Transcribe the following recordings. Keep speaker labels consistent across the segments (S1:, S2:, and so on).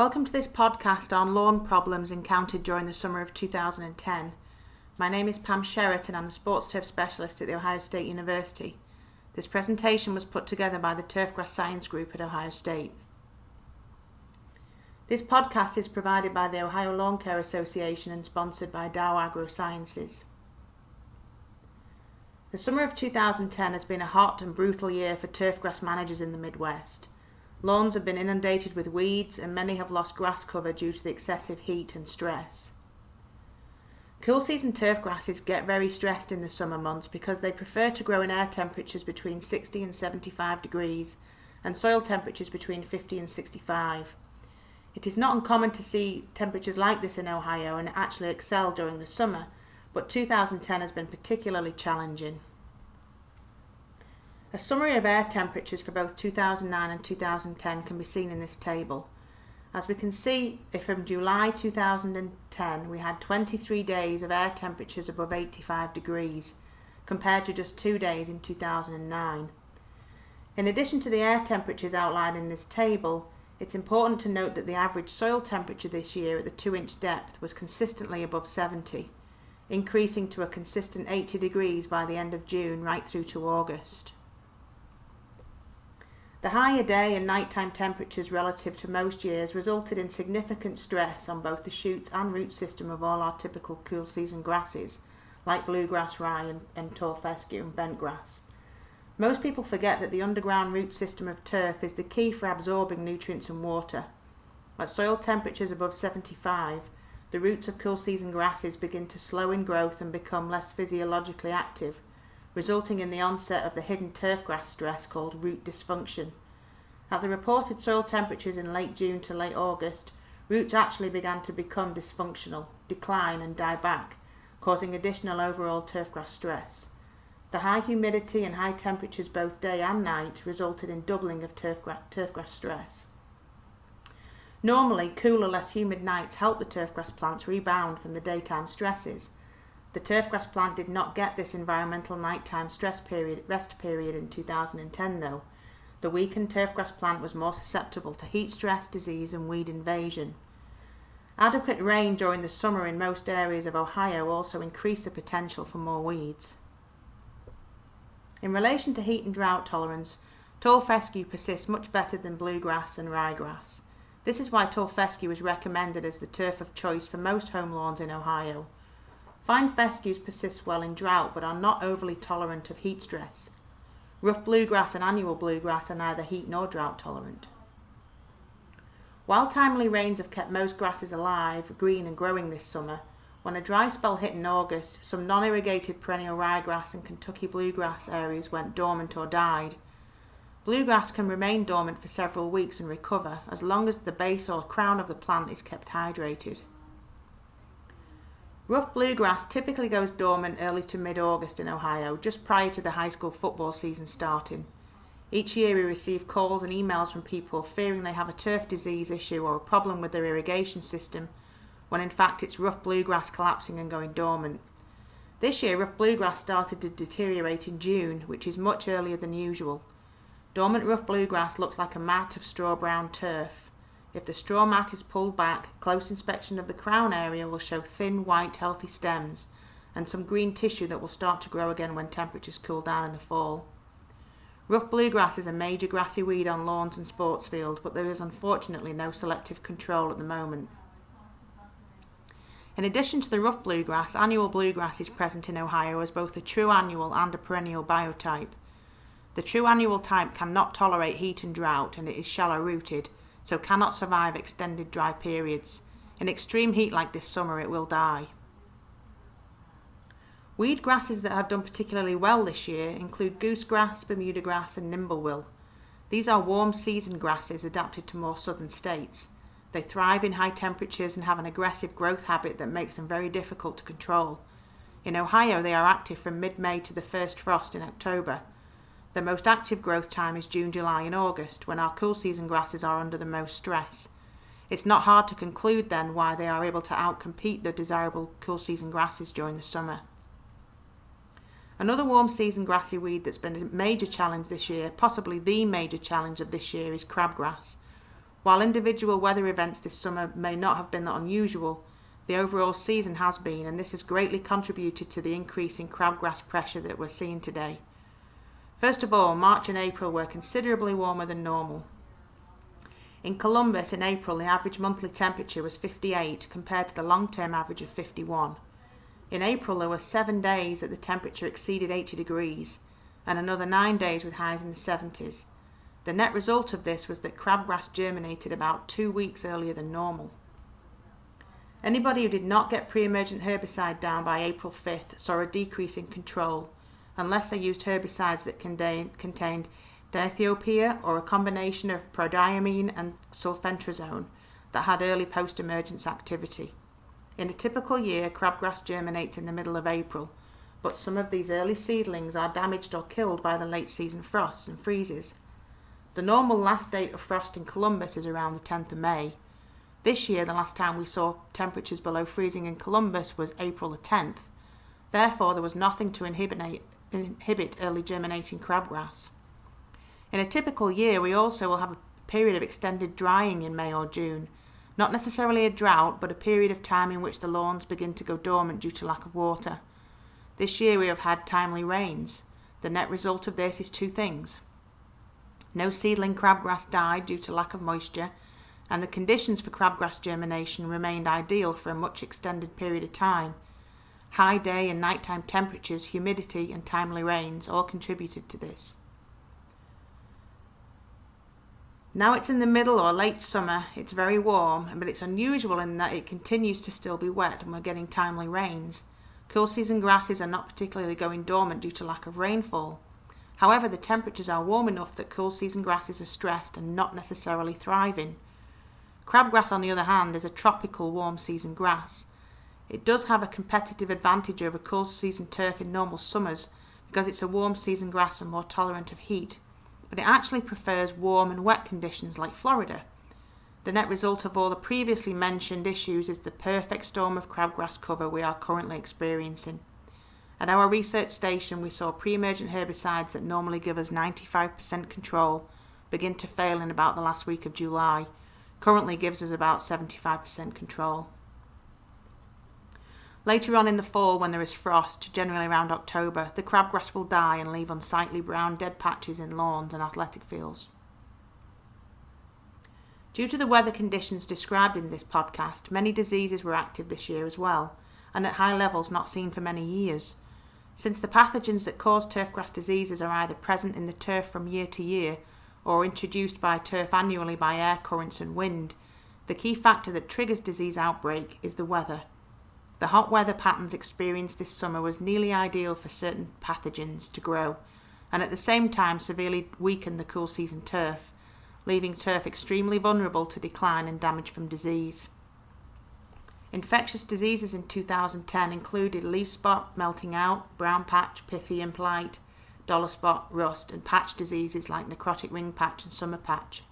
S1: Welcome to this podcast on lawn problems encountered during the summer of 2010. My name is Pam Sherritt and I'm a sports turf specialist at The Ohio State University. This presentation was put together by the Turfgrass Science Group at Ohio State. This podcast is provided by the Ohio Lawn Care Association and sponsored by Dow AgroSciences. The summer of 2010 has been a hot and brutal year for turfgrass managers in the Midwest. Lawns have been inundated with weeds and many have lost grass cover due to the excessive heat and stress. Cool season turfgrasses get very stressed in the summer months because they prefer to grow in air temperatures between 60 and 75 degrees and soil temperatures between 50 and 65. It is not uncommon to see temperatures like this in Ohio and actually excel during the summer, but 2010 has been particularly challenging. A summary of air temperatures for both 2009 and 2010 can be seen in this table. As we can see, from July 2010 we had 23 days of air temperatures above 85 degrees, compared to just 2 days in 2009. In addition to the air temperatures outlined in this table, it's important to note that the average soil temperature this year at the 2-inch depth was consistently above 70, increasing to a consistent 80 degrees by the end of June right through to August. The higher day and nighttime temperatures relative to most years resulted in significant stress on both the shoots and root system of all our typical cool season grasses, like bluegrass, rye and tall fescue and bentgrass. Most people forget that the underground root system of turf is the key for absorbing nutrients and water. At soil temperatures above 75, the roots of cool season grasses begin to slow in growth and become less physiologically active, resulting in the onset of the hidden turfgrass stress called root dysfunction. At the reported soil temperatures in late June to late August, roots actually began to become dysfunctional, decline and die back, causing additional overall turfgrass stress. The high humidity and high temperatures both day and night resulted in doubling of turfgrass stress. Normally, cooler, less humid nights help the turfgrass plants rebound from the daytime stresses. The turfgrass plant did not get this environmental nighttime rest period in 2010 though. The weakened turfgrass plant was more susceptible to heat stress, disease and weed invasion. Adequate rain during the summer in most areas of Ohio also increased the potential for more weeds. In relation to heat and drought tolerance, tall fescue persists much better than bluegrass and ryegrass. This is why tall fescue is recommended as the turf of choice for most home lawns in Ohio. Fine fescues persist well in drought but are not overly tolerant of heat stress. Rough bluegrass and annual bluegrass are neither heat nor drought tolerant. While timely rains have kept most grasses alive, green and growing this summer, when a dry spell hit in August, some non-irrigated perennial ryegrass and Kentucky bluegrass areas went dormant or died. Bluegrass can remain dormant for several weeks and recover as long as the base or crown of the plant is kept hydrated. Rough bluegrass typically goes dormant early to mid-August in Ohio, just prior to the high school football season starting. Each year we receive calls and emails from people fearing they have a turf disease issue or a problem with their irrigation system, when in fact it's rough bluegrass collapsing and going dormant. This year rough bluegrass started to deteriorate in June, which is much earlier than usual. Dormant rough bluegrass looks like a mat of straw-brown turf. If the straw mat is pulled back, close inspection of the crown area will show thin, white, healthy stems and some green tissue that will start to grow again when temperatures cool down in the fall. Rough bluegrass is a major grassy weed on lawns and sports fields, but there is unfortunately no selective control at the moment. In addition to the rough bluegrass, annual bluegrass is present in Ohio as both a true annual and a perennial biotype. The true annual type cannot tolerate heat and drought and it is shallow-rooted, so cannot survive extended dry periods. In extreme heat like this summer it will die. Weed grasses that have done particularly well this year include goosegrass, Bermuda grass and nimblewill. These are warm season grasses adapted to more southern states. They thrive in high temperatures and have an aggressive growth habit that makes them very difficult to control. In Ohio they are active from mid-May to the first frost in October. The most active growth time is June, July and August, when our cool season grasses are under the most stress. It's not hard to conclude then why they are able to outcompete the desirable cool season grasses during the summer. Another warm season grassy weed that's been a major challenge this year, possibly the major challenge of this year, is crabgrass. While individual weather events this summer may not have been that unusual, the overall season has been, and this has greatly contributed to the increase in crabgrass pressure that we're seeing today. First of all, March and April were considerably warmer than normal. In Columbus in April, the average monthly temperature was 58 compared to the long-term average of 51. In April, there were 7 days that the temperature exceeded 80 degrees, and another 9 days with highs in the 70s. The net result of this was that crabgrass germinated about 2 weeks earlier than normal. Anybody who did not get pre-emergent herbicide down by April 5th saw a decrease in control, unless they used herbicides that contained diethiopia or a combination of prodiamine and sulfentrazone that had early post-emergence activity. In a typical year, crabgrass germinates in the middle of April, but some of these early seedlings are damaged or killed by the late season frosts and freezes. The normal last date of frost in Columbus is around the 10th of May. This year, the last time we saw temperatures below freezing in Columbus was April the 10th. Therefore, there was nothing to inhibit early germinating crabgrass. In a typical year, we also will have a period of extended drying in May or June. Not necessarily a drought, but a period of time in which the lawns begin to go dormant due to lack of water. This year we have had timely rains. The net result of this is 2 things. No seedling crabgrass died due to lack of moisture, and the conditions for crabgrass germination remained ideal for a much extended period of time. High day and nighttime temperatures, humidity and timely rains all contributed to this. Now it's in the middle or late summer, it's very warm, but it's unusual in that it continues to still be wet and we're getting timely rains. Cool season grasses are not particularly going dormant due to lack of rainfall. However, the temperatures are warm enough that cool season grasses are stressed and not necessarily thriving. Crabgrass, on the other hand, is a tropical warm season grass. It does have a competitive advantage over cool season turf in normal summers because it's a warm season grass and more tolerant of heat, but it actually prefers warm and wet conditions like Florida. The net result of all the previously mentioned issues is the perfect storm of crabgrass cover we are currently experiencing. At our research station, we saw pre-emergent herbicides that normally give us 95% control begin to fail in about the last week of July. Currently gives us about 75% control. Later on in the fall, when there is frost, generally around October, the crabgrass will die and leave unsightly brown dead patches in lawns and athletic fields. Due to the weather conditions described in this podcast, many diseases were active this year as well, and at high levels not seen for many years. Since the pathogens that cause turfgrass diseases are either present in the turf from year to year or introduced by turf annually by air currents and wind, the key factor that triggers disease outbreak is the weather. The hot weather patterns experienced this summer was nearly ideal for certain pathogens to grow, and at the same time severely weakened the cool season turf, leaving turf extremely vulnerable to decline and damage from disease. Infectious diseases in 2010 included leaf spot, melting out, brown patch, Pythium blight, dollar spot, rust, and patch diseases like necrotic ring patch and summer patch.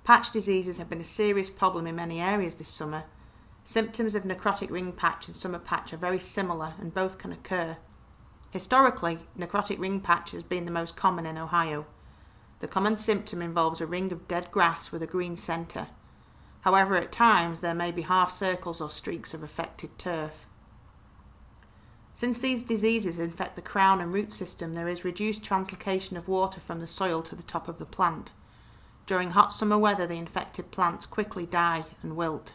S1: Patch diseases have been a serious problem in many areas this summer. Symptoms of necrotic ring patch and summer patch are very similar and both can occur. Historically, necrotic ring patch has been the most common in Ohio. The common symptom involves a ring of dead grass with a green centre. However, at times there may be half circles or streaks of affected turf. Since these diseases infect the crown and root system, there is reduced translocation of water from the soil to the top of the plant. During hot summer weather, the infected plants quickly die and wilt.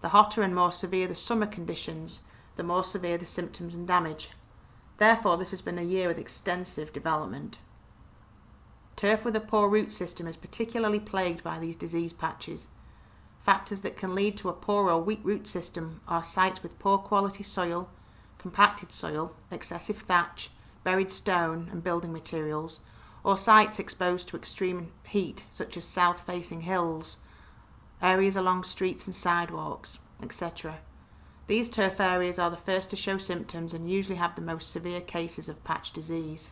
S1: The hotter and more severe the summer conditions, the more severe the symptoms and damage. Therefore, this has been a year with extensive development. Turf with a poor root system is particularly plagued by these disease patches. Factors that can lead to a poor or weak root system are sites with poor quality soil, compacted soil, excessive thatch, buried stone and building materials, or sites exposed to extreme heat such as south-facing hills, areas along streets and sidewalks, etc. These turf areas are the first to show symptoms and usually have the most severe cases of patch disease.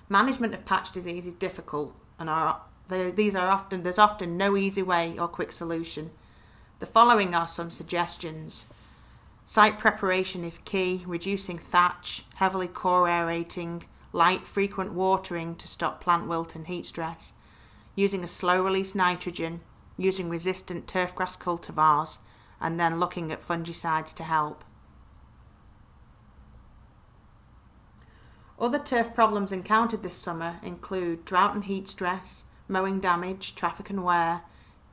S1: Management of patch disease is difficult and there's often no easy way or quick solution. The following are some suggestions. Site preparation is key, reducing thatch, heavily core aerating, light frequent watering to stop plant wilt and heat stress, using a slow-release nitrogen, using resistant turfgrass cultivars, and then looking at fungicides to help. Other turf problems encountered this summer include drought and heat stress, mowing damage, traffic and wear,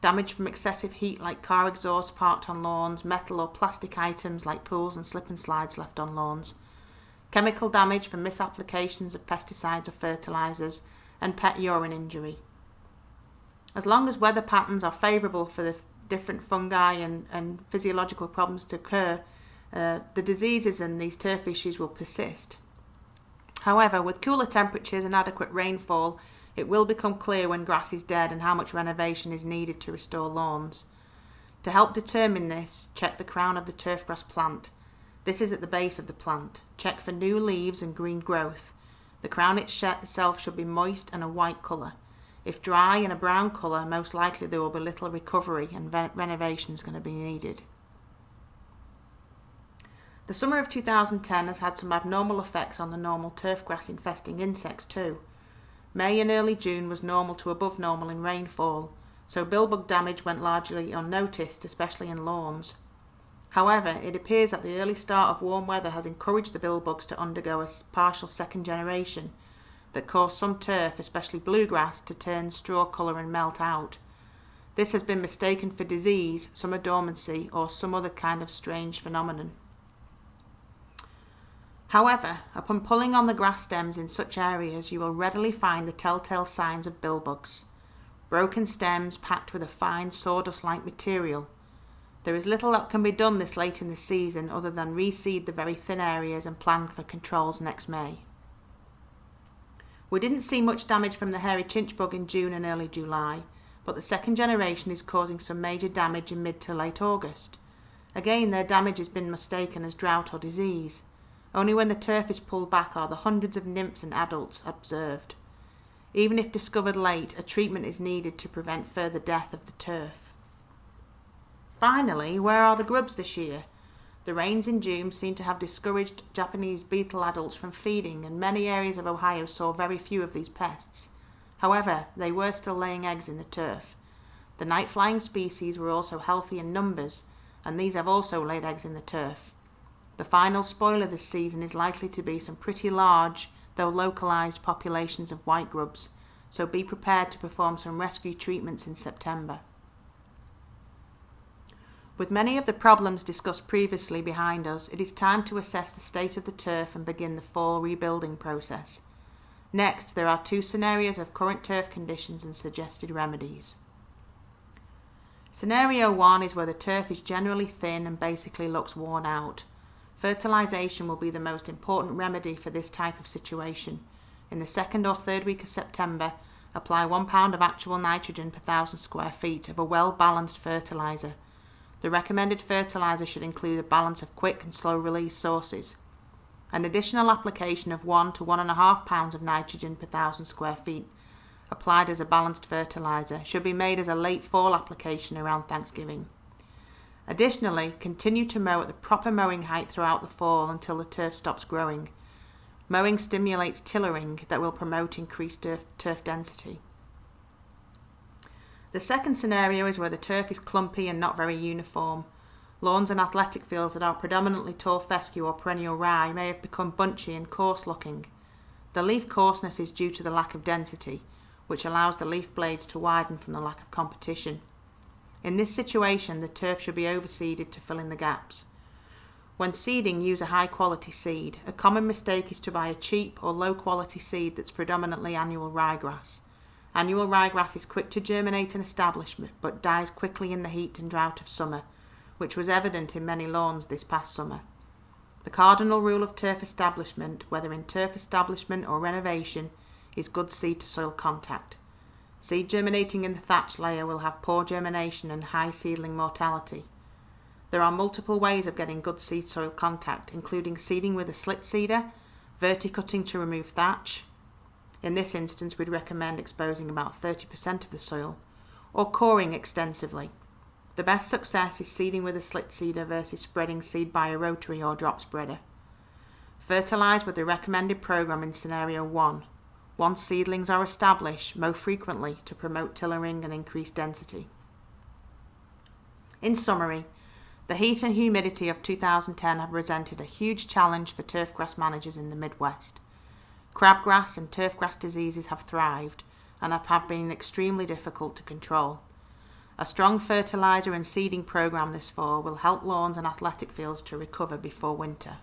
S1: damage from excessive heat like car exhausts parked on lawns, metal or plastic items like pools and slip and slides left on lawns, chemical damage from misapplications of pesticides or fertilisers, and pet urine injury. As long as weather patterns are favourable for the different fungi and physiological problems to occur, the diseases and these turf issues will persist. However, with cooler temperatures and adequate rainfall, it will become clear when grass is dead and how much renovation is needed to restore lawns. To help determine this, check the crown of the turfgrass plant. This is at the base of the plant. Check for new leaves and green growth. The crown itself should be moist and a white colour. If dry and a brown colour, most likely there will be little recovery and renovation is going to be needed. The summer of 2010 has had some abnormal effects on the normal turfgrass infesting insects too. May and early June was normal to above normal in rainfall, so billbug damage went largely unnoticed, especially in lawns. However, it appears that the early start of warm weather has encouraged the billbugs to undergo a partial second generation that caused some turf, especially bluegrass, to turn straw colour and melt out. This has been mistaken for disease, summer dormancy, or some other kind of strange phenomenon. However, upon pulling on the grass stems in such areas, you will readily find the telltale signs of billbugs. Broken stems packed with a fine sawdust-like material. There is little that can be done this late in the season other than reseed the very thin areas and plan for controls next May. We didn't see much damage from the hairy chinch bug in June and early July, but the second generation is causing some major damage in mid to late August. Again, their damage has been mistaken as drought or disease. Only when the turf is pulled back are the hundreds of nymphs and adults observed. Even if discovered late, a treatment is needed to prevent further death of the turf. Finally, where are the grubs this year? The rains in June seem to have discouraged Japanese beetle adults from feeding, and many areas of Ohio saw very few of these pests. However, they were still laying eggs in the turf. The night-flying species were also healthy in numbers, and these have also laid eggs in the turf. The final spoiler this season is likely to be some pretty large, though localised populations of white grubs, so be prepared to perform some rescue treatments in September. With many of the problems discussed previously behind us, it is time to assess the state of the turf and begin the fall rebuilding process. Next, there are 2 scenarios of current turf conditions and suggested remedies. Scenario 1 is where the turf is generally thin and basically looks worn out. Fertilisation will be the most important remedy for this type of situation. In the 2nd or 3rd week of September, apply 1 pound of actual nitrogen per 1,000 square feet of a well-balanced fertiliser. The recommended fertiliser should include a balance of quick and slow release sources. An additional application of 1 to 1.5 pounds of nitrogen per 1,000 square feet applied as a balanced fertiliser should be made as a late fall application around Thanksgiving. Additionally, continue to mow at the proper mowing height throughout the fall until the turf stops growing. Mowing stimulates tillering that will promote increased turf density. The second scenario is where the turf is clumpy and not very uniform. Lawns and athletic fields that are predominantly tall fescue or perennial rye may have become bunchy and coarse looking. The leaf coarseness is due to the lack of density, which allows the leaf blades to widen from the lack of competition. In this situation, the turf should be overseeded to fill in the gaps. When seeding, use a high-quality seed. A common mistake is to buy a cheap or low-quality seed that's predominantly annual ryegrass. Annual ryegrass is quick to germinate and establish, but dies quickly in the heat and drought of summer, which was evident in many lawns this past summer. The cardinal rule of turf establishment, whether in turf establishment or renovation, is good seed-to-soil contact. Seed germinating in the thatch layer will have poor germination and high seedling mortality. There are multiple ways of getting good seed-soil contact, including seeding with a slit seeder, verticutting to remove thatch. In this instance, we'd recommend exposing about 30% of the soil, or coring extensively. The best success is seeding with a slit seeder versus spreading seed by a rotary or drop spreader. Fertilise with the recommended program in scenario 1. Once seedlings are established, mow frequently to promote tillering and increase density. In summary, the heat and humidity of 2010 have presented a huge challenge for turfgrass managers in the Midwest. Crabgrass and turfgrass diseases have thrived and have been extremely difficult to control. A strong fertilizer and seeding program this fall will help lawns and athletic fields to recover before winter.